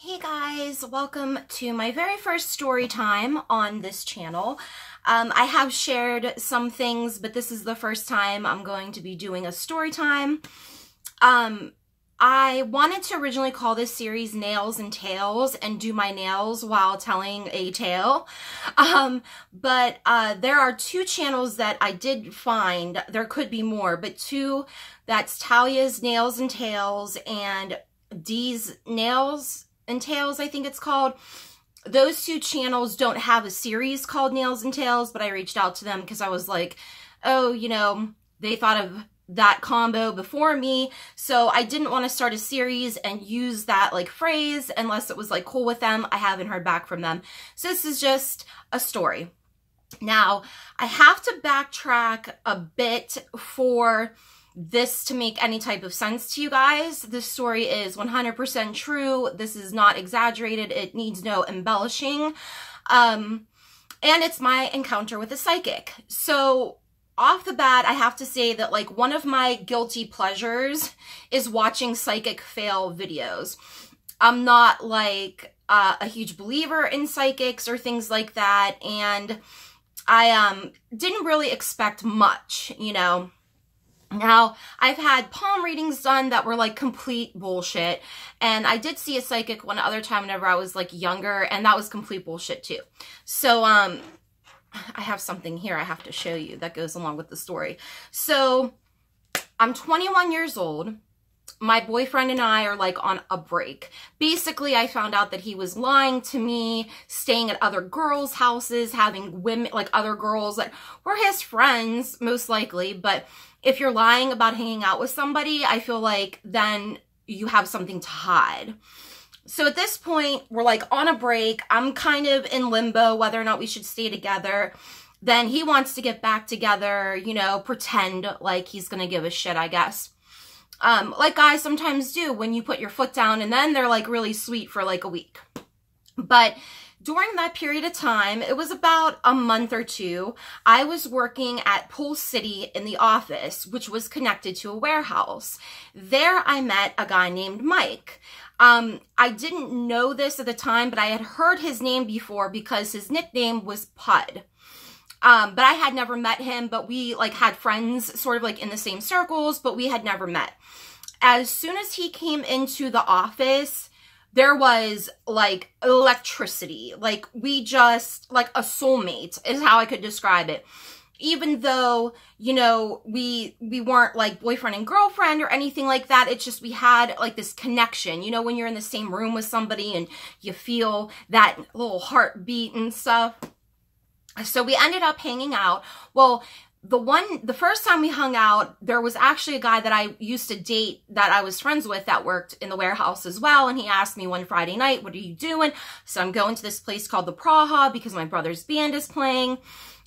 Hey guys, welcome to my very first story time on this channel. I have shared some things, but this is the first time I'm going to be doing a story time. I wanted to originally call this series Nails and Tales and do my nails while telling a tale. But there are two channels that I did find. There could be more, but two. That's Talia's Nails and Tales and Dee's Nails and Tales, I think it's called. Those two channels don't have a series called Nails and Tales, but I reached out to them because I was like, oh, you know, they thought of that combo before me, so I didn't want to start a series and use that like phrase unless it was like cool with them. I haven't heard back from them, so this is just a story. Now, I have to backtrack a bit for this to make any type of sense to you guys. This story is 100% true. This is not exaggerated. It needs no embellishing. And it's my encounter with a psychic. So off the bat, I have to say that like one of my guilty pleasures is watching psychic fail videos. I'm not like a huge believer in psychics or things like that. And I didn't really expect much, you know. Now, I've had palm readings done that were like complete bullshit, and I did see a psychic one other time whenever I was like younger, and that was complete bullshit too. So, I have something here I have to show you that goes along with the story. So, I'm 21 years old. My boyfriend and I are like on a break. Basically, I found out that he was lying to me, staying at other girls' houses, having women, like other girls that were his friends, most likely, but if you're lying about hanging out with somebody, I feel like then you have something to hide. So at this point, we're like on a break. I'm kind of in limbo whether or not we should stay together. Then he wants to get back together, you know, pretend like he's going to give a shit, I guess. Like guys sometimes do when you put your foot down, and then they're like really sweet for like a week. But during that period of time, it was about a month or two, I was working at Pool City in the office, which was connected to a warehouse. There I met a guy named Mike. I didn't know this at the time, but I had heard his name before because his nickname was Pud. But I had never met him, but we like had friends sort of like in the same circles, but we had never met. As soon as he came into the office, there was like electricity. Like we just, like a soulmate is how I could describe it. Even though, you know, we weren't like boyfriend and girlfriend or anything like that. It's just we had like this connection, you know, when you're in the same room with somebody and you feel that little heartbeat and stuff. So we ended up hanging out. Well, the first time we hung out, there was actually a guy that I used to date that I was friends with that worked in the warehouse as well. And he asked me one Friday night, what are you doing? So I'm going to this place called the Praha because my brother's band is playing.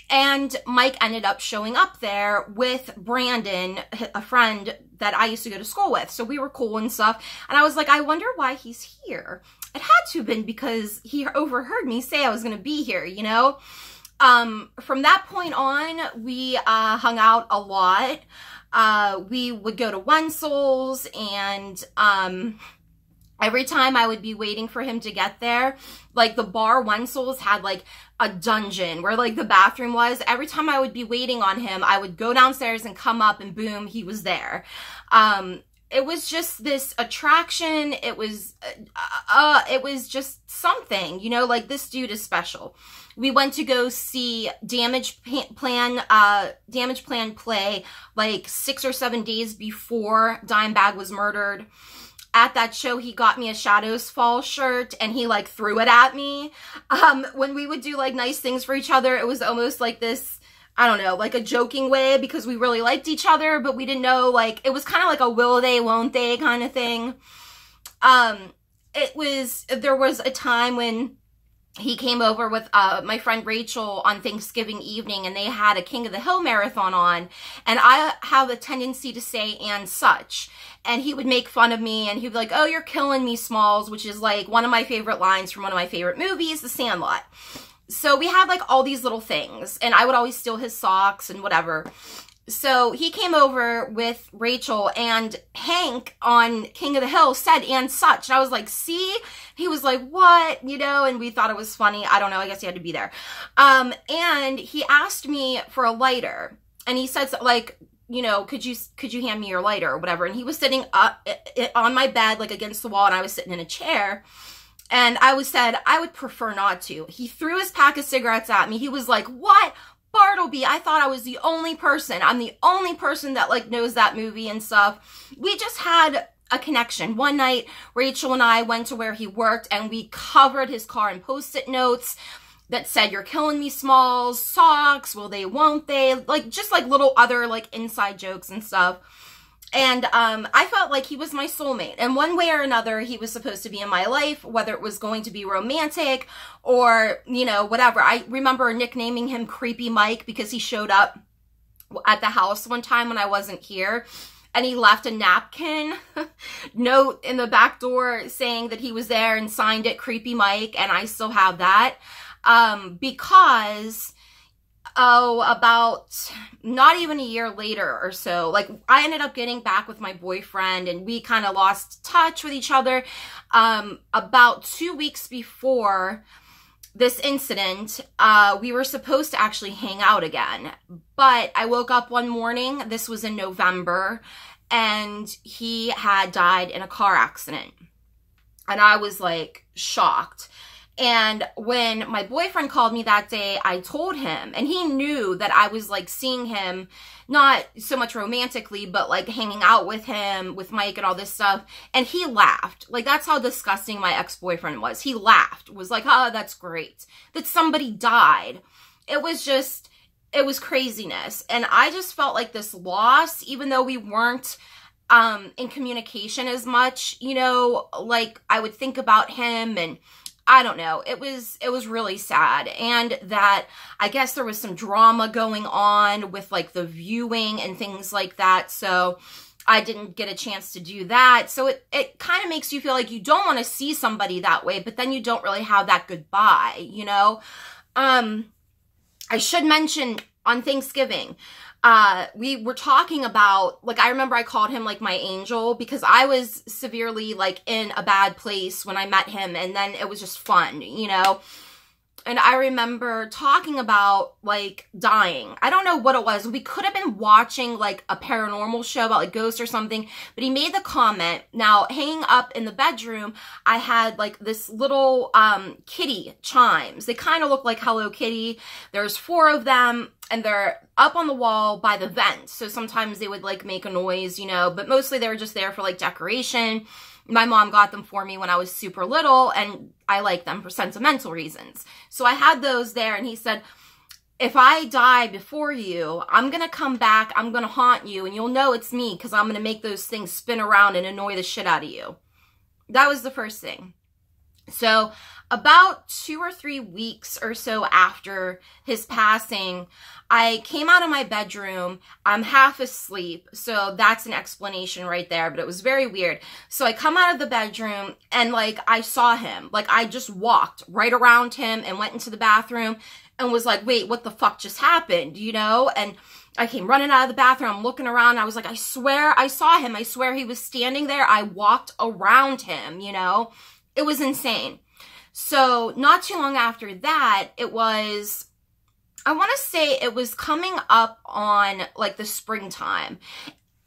And Mike ended up showing up there with Brandon, a friend that I used to go to school with. So we were cool and stuff. And I was like, I wonder why he's here. It had to have been because he overheard me say I was going to be here, you know? From that point on, we hung out a lot. We would go to Wenzel's, and every time I would be waiting for him to get there, like the bar Wenzel's had like a dungeon where like the bathroom was. Every time I would be waiting on him, I would go downstairs and come up and boom, he was there. It was just this attraction. It was just something, you know, like this dude is special. We went to go see Damage Plan play like 6 or 7 days before Dimebag was murdered. At that show, he got me a Shadows Fall shirt and he like threw it at me. When we would do like nice things for each other, it was almost like this, I don't know, like a joking way because we really liked each other, but we didn't know, like, it was kind of like a will they, won't they kind of thing. There was a time when he came over with my friend Rachel on Thanksgiving evening, and they had a King of the Hill marathon on, and I have a tendency to say and such, and he would make fun of me, and he'd be like, oh, you're killing me, Smalls, which is like one of my favorite lines from one of my favorite movies, The Sandlot. So we had like all these little things, and I would always steal his socks and whatever. So he came over with Rachel, and Hank on King of the Hill said, "and such." And I was like, see? He was like, what? You know, and we thought it was funny. I don't know. I guess he had to be there. And he asked me for a lighter, and he said, like, you know, could you hand me your lighter or whatever? And he was sitting up on my bed, like against the wall, and I was sitting in a chair. And I said, I would prefer not to. He threw his pack of cigarettes at me. He was like, what? Bartleby, I thought I was the only person. I'm the only person that like knows that movie and stuff. We just had a connection. One night, Rachel and I went to where he worked, and we covered his car in Post-it notes that said, "You're killing me, Smalls," socks, "will they, won't they," like just like little other like inside jokes and stuff. And I felt like he was my soulmate. And one way or another, he was supposed to be in my life, whether it was going to be romantic or, you know, whatever. I remember nicknaming him Creepy Mike because he showed up at the house one time when I wasn't here. And he left a napkin note in the back door saying that he was there and signed it Creepy Mike. And I still have that because... about not even a year later or so, like I ended up getting back with my boyfriend, and we kind of lost touch with each other. About 2 weeks before this incident, we were supposed to actually hang out again. But I woke up one morning, this was in November, and he had died in a car accident. And I was like shocked. And when my boyfriend called me that day, I told him, and he knew that I was like seeing him, not so much romantically, but like hanging out with him, with Mike and all this stuff. And he laughed. Like, that's how disgusting my ex-boyfriend was. He laughed, was like, oh, that's great that somebody died. It was just, it was craziness. And I just felt like this loss, even though we weren't in communication as much, you know, like I would think about him, and I don't know. It was really sad. And that I guess there was some drama going on with like the viewing and things like that. So I didn't get a chance to do that. So it kind of makes you feel like you don't want to see somebody that way, but then you don't really have that goodbye, you know? I should mention on Thanksgiving, we were talking about, like, I remember I called him like my angel because I was severely like in a bad place when I met him, and then it was just fun, you know? And I remember talking about like dying. I don't know what it was. We could have been watching like a paranormal show about like ghosts or something, but he made the comment. Now, hanging up in the bedroom, I had like this little kitty chimes. They kind of look like Hello Kitty. There's 4 of them, and they're up on the wall by the vent. So sometimes they would like make a noise, you know, but mostly they were just there for like decoration. My mom got them for me when I was super little, and I like them for sentimental reasons. So I had those there, and he said, if I die before you, I'm going to come back, I'm going to haunt you, and you'll know it's me because I'm going to make those things spin around and annoy the shit out of you. That was the first thing. So about 2 or 3 weeks or so after his passing, I came out of my bedroom. I'm half asleep, so that's an explanation right there, but it was very weird. So I come out of the bedroom, and like I saw him. Like I just walked right around him and went into the bathroom and was like, wait, what the fuck just happened, you know? And I came running out of the bathroom. I'm looking around. I was like, I swear I saw him. I swear he was standing there. I walked around him, you know? It was insane. So not too long after that, it was, I want to say it was coming up on like the springtime.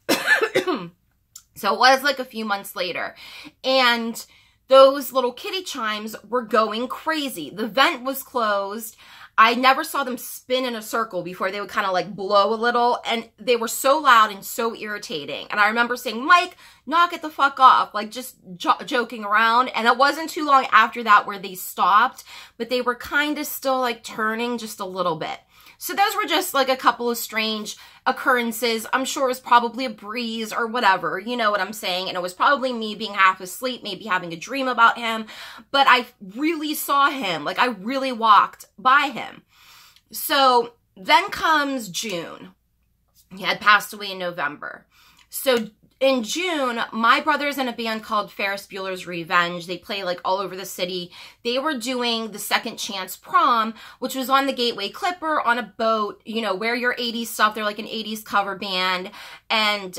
So it was like a few months later. And those little kitty chimes were going crazy. The vent was closed. I never saw them spin in a circle before. They would kind of like blow a little, and they were so loud and so irritating. And I remember saying, Mike, knock it the fuck off, like just joking around. And it wasn't too long after that where they stopped, but they were kind of still like turning just a little bit. So those were just like a couple of strange occurrences. I'm sure it was probably a breeze or whatever, you know what I'm saying? And it was probably me being half asleep, maybe having a dream about him. But I really saw him. Like I really walked by him. So then comes June. He had passed away in November. So in June, my brother's in a band called Ferris Bueller's Revenge. They play like all over the city. They were doing the Second Chance Prom, which was on the Gateway Clipper on a boat, you know, wear your 80s stuff. They're like an 80s cover band and,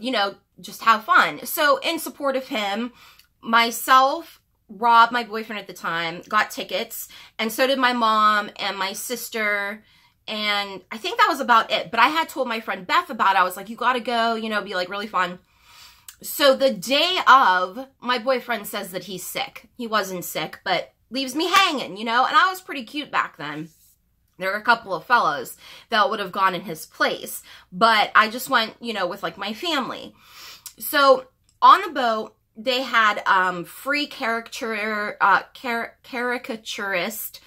you know, just have fun. So in support of him, myself, Rob, my boyfriend at the time, got tickets, and so did my mom and my sister. And I think that was about it. But I had told my friend Beth about it. I was like, you got to go, you know, be like really fun. So the day of, my boyfriend says that he's sick. He wasn't sick, but leaves me hanging, you know. And I was pretty cute back then. There were a couple of fellows that would have gone in his place. But I just went, you know, with like my family. So on the boat, they had free caricaturist.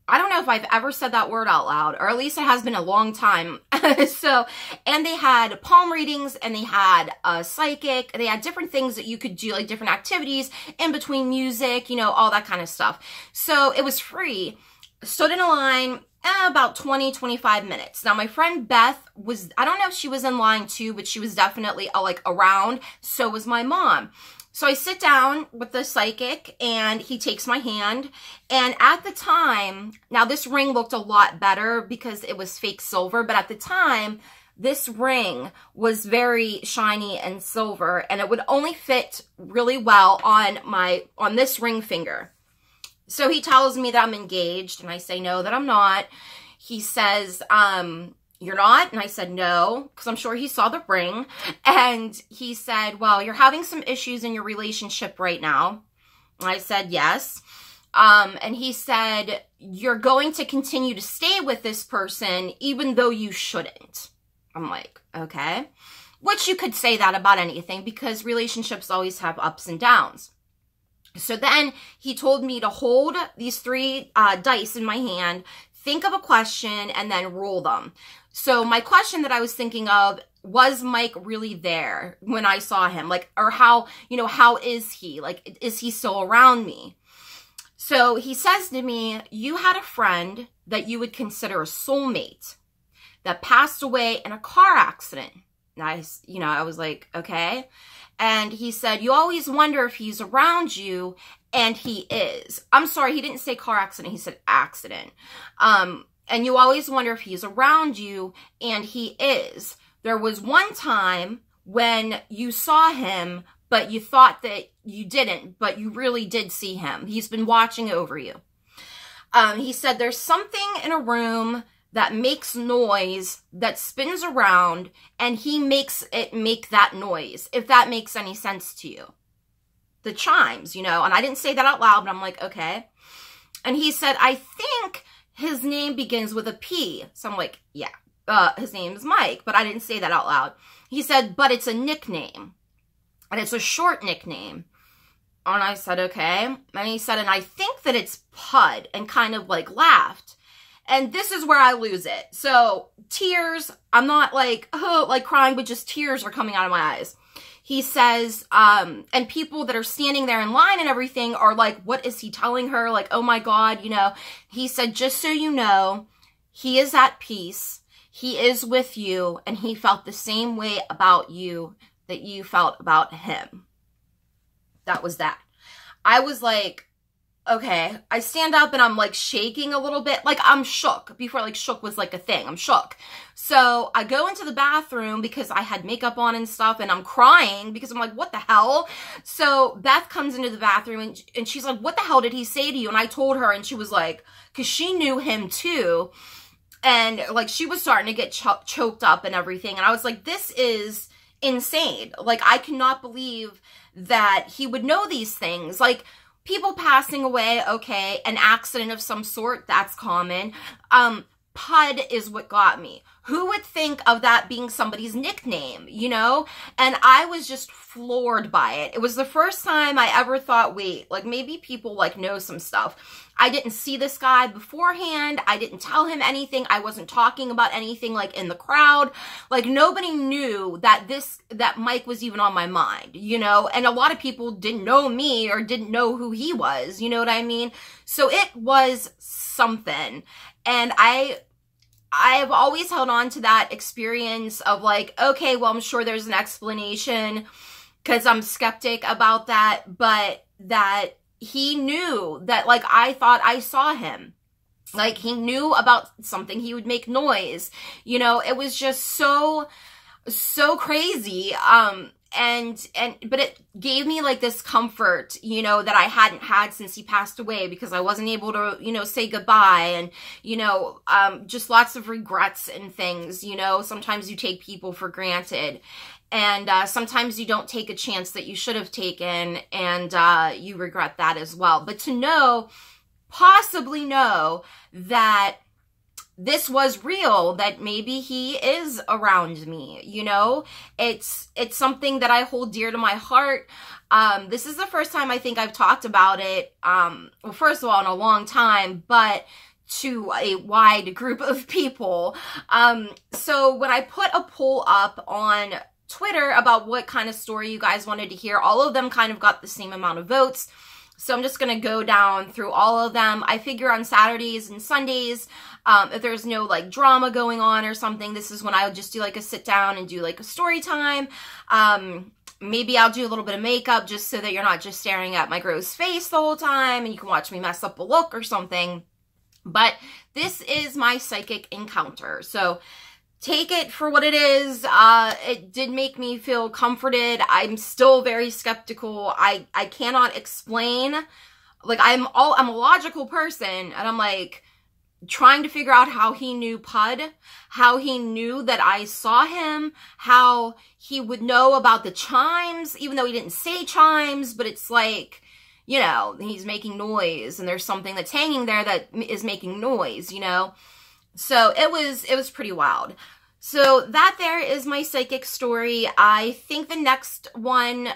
I don't know if I've ever said that word out loud, or at least it has been a long time. So, and they had palm readings, and they had a psychic. They had different things that you could do, like different activities in between music, you know, all that kind of stuff. So it was free. Stood in a line about 20, 25 minutes. Now, my friend Beth was, I don't know if she was in line too, but she was definitely like around. So was my mom. So I sit down with the psychic, and he takes my hand. And at the time, now this ring looked a lot better because it was fake silver, but at the time, this ring was very shiny and silver, and it would only fit really well on this ring finger. So he tells me that I'm engaged, and I say no, that I'm not. He says, you're not? And I said, no, because I'm sure he saw the ring. And he said, well, you're having some issues in your relationship right now. And I said, yes. And he said, you're going to continue to stay with this person, even though you shouldn't. I'm like, okay. Which you could say that about anything, because relationships always have ups and downs. So then he told me to hold these 3 dice in my hand, think of a question, and then roll them. So my question that I was thinking of, was Mike really there when I saw him? Like, or how, you know, how is he? Like, is he still around me? So he says to me, you had a friend that you would consider a soulmate that passed away in a car accident. Nice. You know, I was like, okay. And he said, you always wonder if he's around you, and he is. I'm sorry, he didn't say car accident, he said accident. And you always wonder if he's around you, and he is. There was one time when you saw him, but you thought that you didn't, but you really did see him. He's been watching over you. He said, there's something in a room that makes noise, that spins around, and he makes it make that noise, if that makes any sense to you. The chimes, you know, and I didn't say that out loud, but I'm like, okay. And he said, I think his name begins with a P. So I'm like, yeah, his name is Mike, but I didn't say that out loud. He said, but it's a nickname, and it's a short nickname. And I said, okay. And he said, and I think that it's Pud, and kind of like laughed. And this is where I lose it. So tears, I'm not like, oh, like crying, but just tears are coming out of my eyes. He says, and people that are standing there in line and everything are like, what is he telling her? Like, oh my God, you know. He said, just so you know, he is at peace. He is with you, and he felt the same way about you that you felt about him. That was that. I was like, okay. I stand up and I'm like shaking a little bit. Like I'm shook. Before like shook was like a thing. I'm shook. So I go into the bathroom because I had makeup on and stuff, and I'm crying because I'm like, what the hell? So Beth comes into the bathroom, and she's like, what the hell did he say to you? And I told her, and she was like, because she knew him too. And like she was starting to get choked up and everything. And I was like, this is insane. Like I cannot believe that he would know these things. Like, people passing away, okay, an accident of some sort, that's common. Pud is what got me. Who would think of that being somebody's nickname, you know? And I was just floored by it. It was the first time I ever thought, wait, like maybe people like know some stuff. I didn't see this guy beforehand. I didn't tell him anything. I wasn't talking about anything like in the crowd. Like nobody knew that that Mike was even on my mind, you know? And a lot of people didn't know me or didn't know who he was, you know what I mean? So it was something. And I've always held on to that experience of like, okay, well, I'm sure there's an explanation because I'm skeptic about that, but that he knew that, like, I thought I saw him. Like, he knew about something. He would make noise. You know, it was just so crazy. But it gave me like this comfort, you know, that I hadn't had since he passed away, because I wasn't able to, you know, say goodbye, and, you know, just lots of regrets and things. You know, sometimes you take people for granted, and sometimes you don't take a chance that you should have taken, and you regret that as well. But to know, possibly know, that this was real, that maybe he is around me, you know, it's something that I hold dear to my heart. This is the first time I think I've talked about it, well, first of all, in a long time, but to a wide group of people. So when I put a poll up on Twitter about what kind of story you guys wanted to hear, all of them kind of got the same amount of votes. So I'm just going to go down through all of them. I figure on Saturdays and Sundays, if there's no like drama going on or something, this is when I would just do like a sit down and do like a story time. Maybe I'll do a little bit of makeup just so that you're not just staring at my gross face the whole time and you can watch me mess up a look or something. But this is my psychic encounter. So take it for what it is. It did make me feel comforted. I'm still very skeptical. I cannot explain. Like, I'm a logical person, and I'm like trying to figure out how he knew Pud, how he knew that I saw him, how he would know about the chimes, even though he didn't say chimes, but it's like, you know, he's making noise and there's something that's hanging there that is making noise, you know? So it was pretty wild. So that there is my psychic story. I think the next one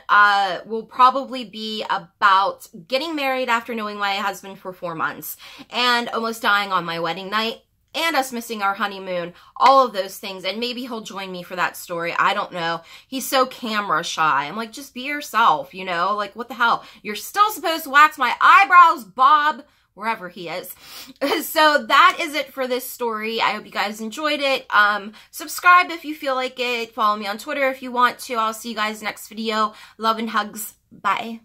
will probably be about getting married after knowing my husband for 4 months and almost dying on my wedding night and us missing our honeymoon, all of those things. And maybe he'll join me for that story. I don't know. He's so camera shy. I'm like, just be yourself, you know? Like, what the hell? You're still supposed to wax my eyebrows, Bob, wherever he is. So that is it for this story. I hope you guys enjoyed it. Subscribe if you feel like it. Follow me on Twitter if you want to. I'll see you guys next video. Love and hugs. Bye.